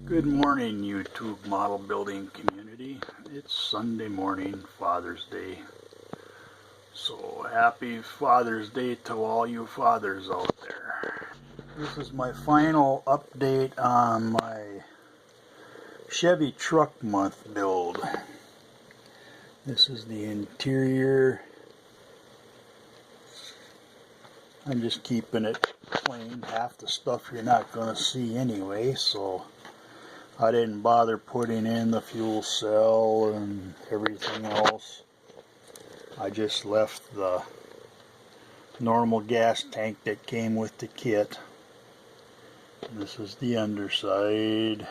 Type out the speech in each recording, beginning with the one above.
Good morning, YouTube model building community. It's Sunday morning, Father's Day. So happy Father's Day to all you fathers out there. This is my final update on my Chevy Truck Month build. This is the interior. I'm just keeping it plain. Half the stuff you're not going to see anyway, so I didn't bother putting in the fuel cell and everything else. I just left the normal gas tank that came with the kit. And this is the underside.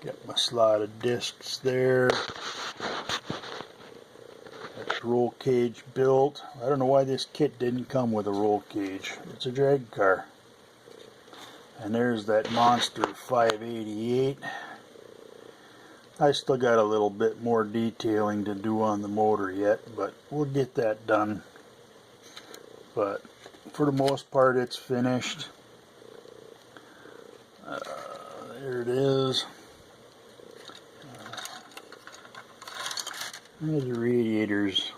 Got my slotted discs there. That's roll cage built. I don't know why this kit didn't come with a roll cage. It's a drag car. And there's that monster 588. I still got a little bit more detailing to do on the motor yet, but we'll get that done. But for the most part, it's finished. There it is. There's the radiators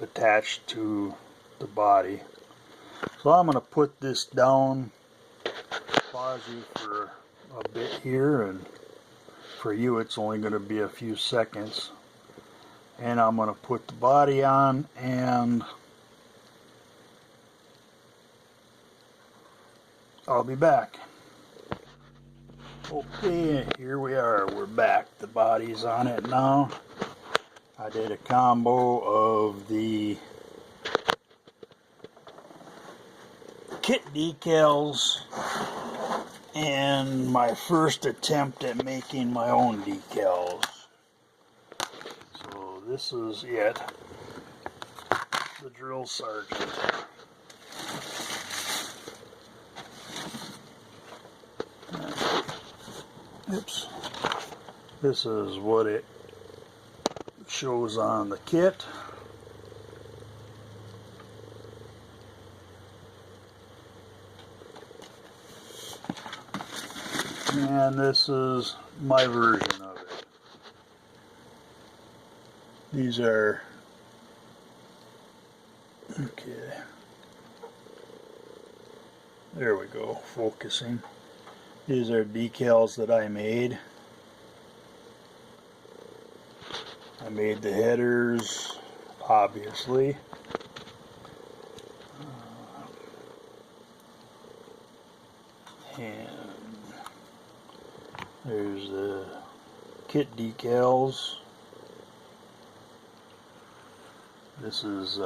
attached to the body. So I'm going to put this down, pause you for a bit here, and for you it's only going to be a few seconds. And I'm going to put the body on, and I'll be back. Okay, here we are. We're back. The body's on it now. I did a combo of the kit decals and my first attempt at making my own decals. So this is it. The drill sergeant. Oops. This is what it shows on the kit. And this is my version of it. These are, okay, there we go, focusing. These are decals that I made. I made the headers, obviously. And there's the kit decals. This is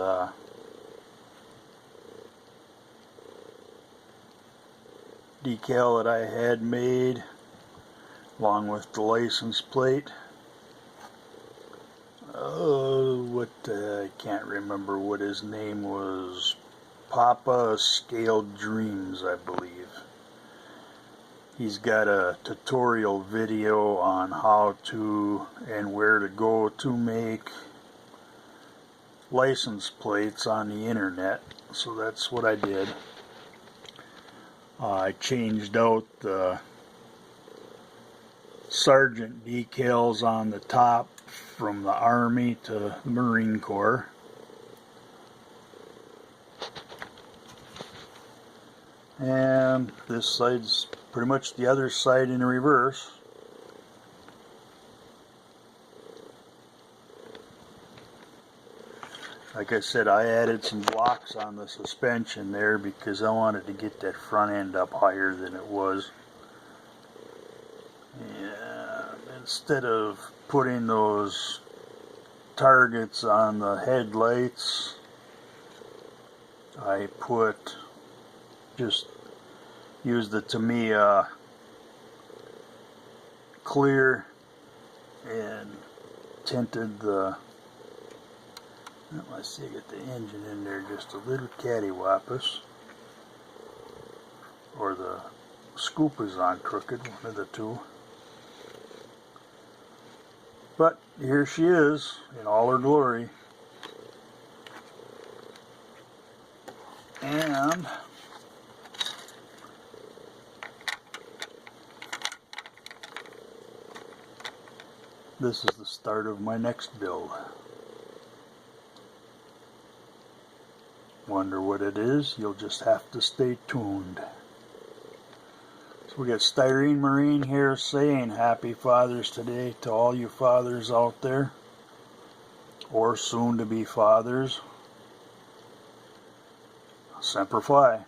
decal that I had made along with the license plate. I can't remember what his name was. Papa Scaled Dreams, I believe. He's got a tutorial video on how to and where to go to make license plates on the internet. So that's what I did. I changed out the sergeant decals on the top from the Army to the Marine Corps. And this side's pretty much the other side in reverse. Like I said, I added some blocks on the suspension there because I wanted to get that front end up higher than it was. And instead of putting those targets on the headlights, I just used the Tamiya clear and tinted the, let's see, get the engine in there just a little cattywampus, or the scoop is on crooked, one of the two. But here she is in all her glory. And this is the start of my next build. Wonder what it is? You'll just have to stay tuned. So we got Styrene Marine here saying Happy Father's today to all you fathers out there, or soon to be fathers. Semper Fi.